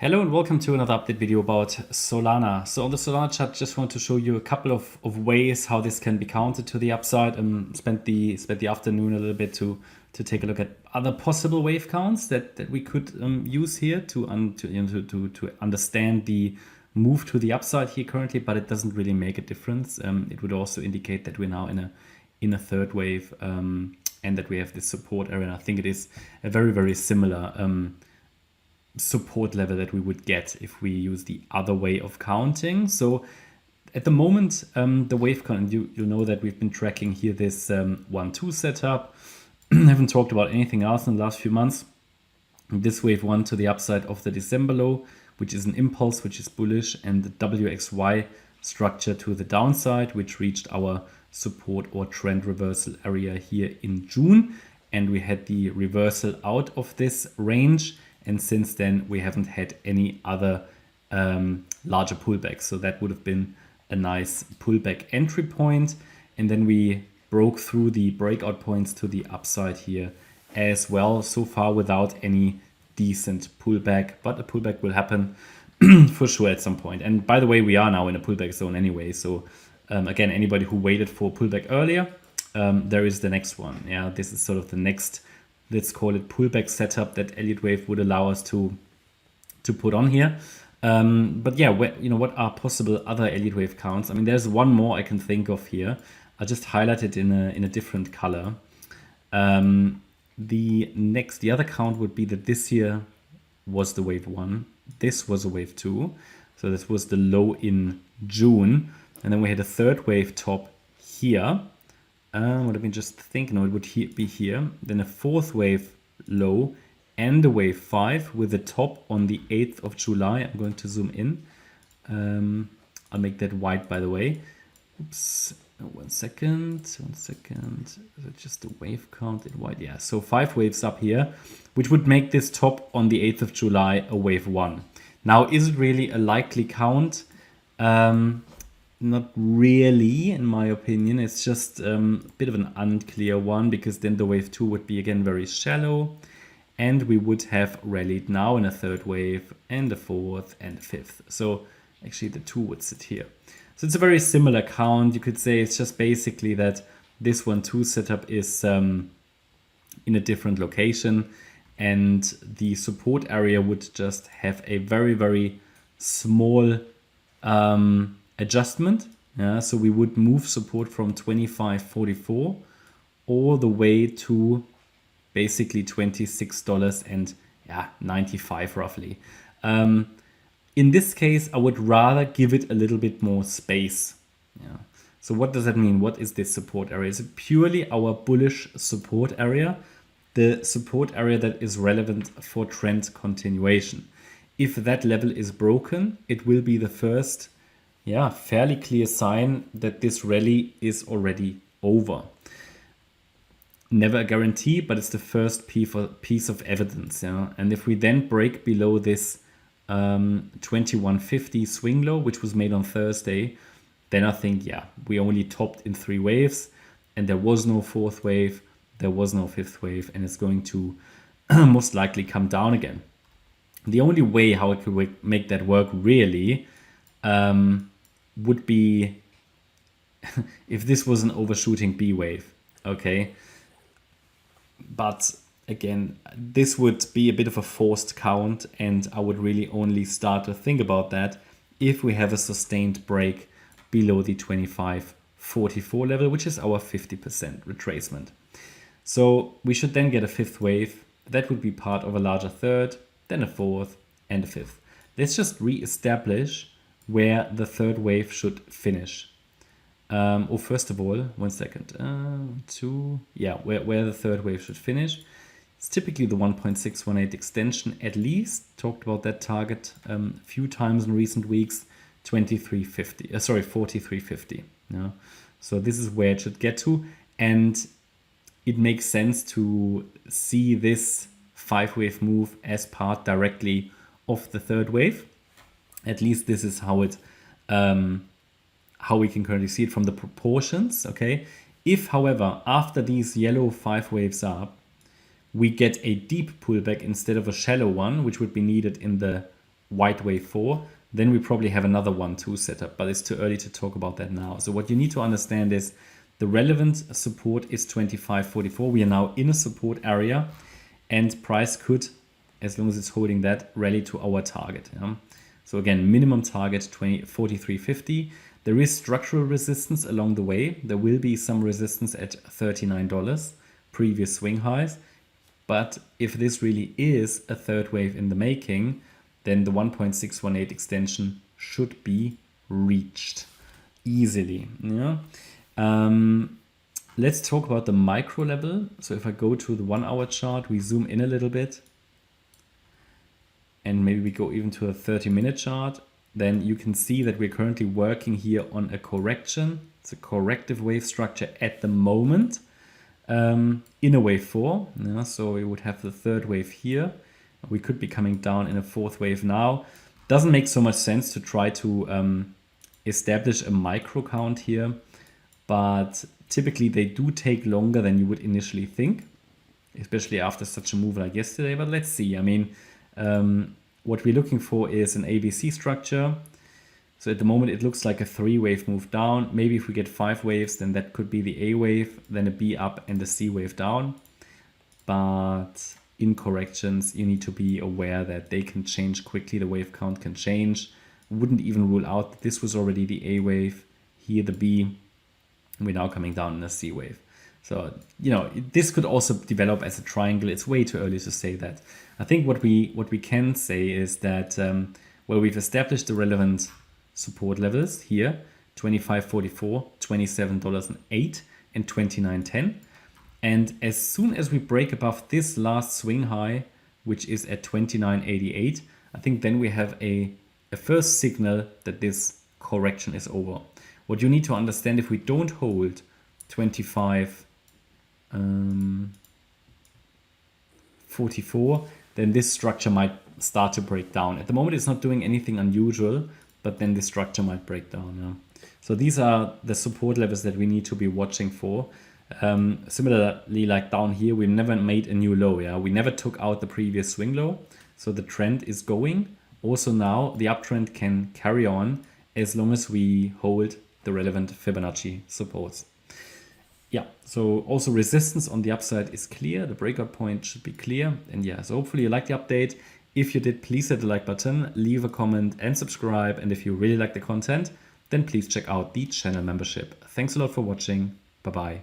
Hello and welcome to another update video about Solana. So on the Solana chart, just want to show you a couple of ways how this can be counted to the upside. Spent the afternoon a little bit to take a look at other possible wave counts that we could use here to understand the move to the upside here currently, but it doesn't really make a difference. It would also indicate that we're now in a third wave and that we have this support area. And I think it is a very similar support level that we would get if we use the other way of counting. So at the moment, the wave count, you know that we've been tracking here this 1-2 setup. Haven't talked about anything else in the last few months. This wave 1 to the upside of the December low, which is an impulse, which is bullish, and the WXY structure to the downside, which reached our support or trend reversal area here in June. And we had the reversal out of this range. And since then, we haven't had any other larger pullbacks. So that would have been a nice pullback entry point. And then we broke through the breakout points to the upside here as well. So far without any decent pullback, but a pullback will happen for sure at some point. And by the way, we are now in a pullback zone anyway. So again, anybody who waited for a pullback earlier, there is the next one. Yeah, this is sort of the next, let's call it pullback setup that Elliott wave would allow us to put on here. But yeah, what are possible other Elliott wave counts? I mean, there's one more I can think of here. I'll just highlight it in a different color. The other count would be that this here was the wave 1. This was a wave 2. So this was the low in June. And then we had a third wave top here. What have we just think? No, it would be here. Then a fourth wave low and a wave 5 with a top on the 8th of July. I'm going to zoom in. I'll make that white, by the way. Oops. One second. Is it just the wave count in white? Yeah, so 5 waves up here, which would make this top on the 8th of July a wave 1. Now, is it really a likely count? Not really, in my opinion. It's just a bit of an unclear one, because then the wave 2 would be again very shallow, and we would have rallied now in a third wave and a fourth and a fifth. So actually the 2 would sit here. So it's a very similar count. You could say it's just basically that this 1-2 setup is in a different location, and the support area would just have a very small adjustment. Yeah, so we would move support from 25.44 all the way to basically $26.95 roughly. In this case, I would rather give it a little bit more space. Yeah. So what does that mean? What is this support area? Is it purely our bullish support area? The support area that is relevant for trend continuation. If that level is broken, it will be the first fairly clear sign that this rally is already over. Never a guarantee, but it's the first piece of evidence. Yeah? And if we then break below this 2150 swing low, which was made on Thursday, then I think, we only topped in 3 waves, and there was no fourth wave, there was no fifth wave, and it's going to most likely come down again. The only way how I could make that work really would be if this was an overshooting B wave, okay? But again, this would be a bit of a forced count, and I would really only start to think about that if we have a sustained break below the 25.44 level, which is our 50% retracement. So we should then get a fifth wave. That would be part of a larger third, then a fourth and a fifth. Let's just re-establish where the third wave should finish. First of all, 1 second, where the third wave should finish. It's typically the 1.618 extension, at least. Talked about that target a few times in recent weeks. 4350. Yeah. So this is where it should get to, and it makes sense to see this 5-wave move as part directly of the third wave. At least this is how it, how we can currently see it from the proportions. Okay. If, however, after these yellow 5 waves up, we get a deep pullback instead of a shallow one, which would be needed in the white wave 4, then we probably have another 1-2 setup, but it's too early to talk about that now. So what you need to understand is the relevant support is 25.44. We are now in a support area, and price could, as long as it's holding that, rally to our target. Yeah? So again, minimum target 43.50. There is structural resistance along the way. There will be some resistance at $39, previous swing highs. But if this really is a third wave in the making, then the 1.618 extension should be reached easily. Yeah? Let's talk about the micro level. So if I go to the 1 hour chart, we zoom in a little bit, and maybe we go even to a 30-minute chart, then you can see that we're currently working here on a correction. It's a corrective wave structure at the moment in a wave 4. Yeah, so we would have the third wave here. We could be coming down in a fourth wave now. Doesn't make so much sense to try to establish a micro count here, but typically they do take longer than you would initially think, especially after such a move like yesterday. But let's see. I mean, what we're looking for is an ABC structure. So at the moment it looks like a 3-wave move down. Maybe if we get 5 waves, then that could be the A wave, then a B up and a C wave down. But in corrections, you need to be aware that they can change quickly. The wave count can change. Wouldn't even rule out that this was already the A wave, here the B. We're now coming down in a C wave. So, you know, this could also develop as a triangle. It's way too early to say that. I think what we can say is that, well, we've established the relevant support levels here, $25.44, $27.08, and $29.10. And as soon as we break above this last swing high, which is at $29.88, I think then we have a first signal that this correction is over. What you need to understand, if we don't hold 25.44, then this structure might start to break down. At the moment, it's not doing anything unusual, but then the structure might break down. Yeah. So these are the support levels that we need to be watching for. Similarly, like down here, we never made a new low. Yeah, we never took out the previous swing low. So the trend is going. Also now, the uptrend can carry on as long as we hold the relevant Fibonacci supports. Yeah, so also resistance on the upside is clear. The breakout point should be clear. And yeah, so hopefully you liked the update. If you did, please hit the like button, leave a comment and subscribe. And if you really like the content, then please check out the channel membership. Thanks a lot for watching. Bye-bye.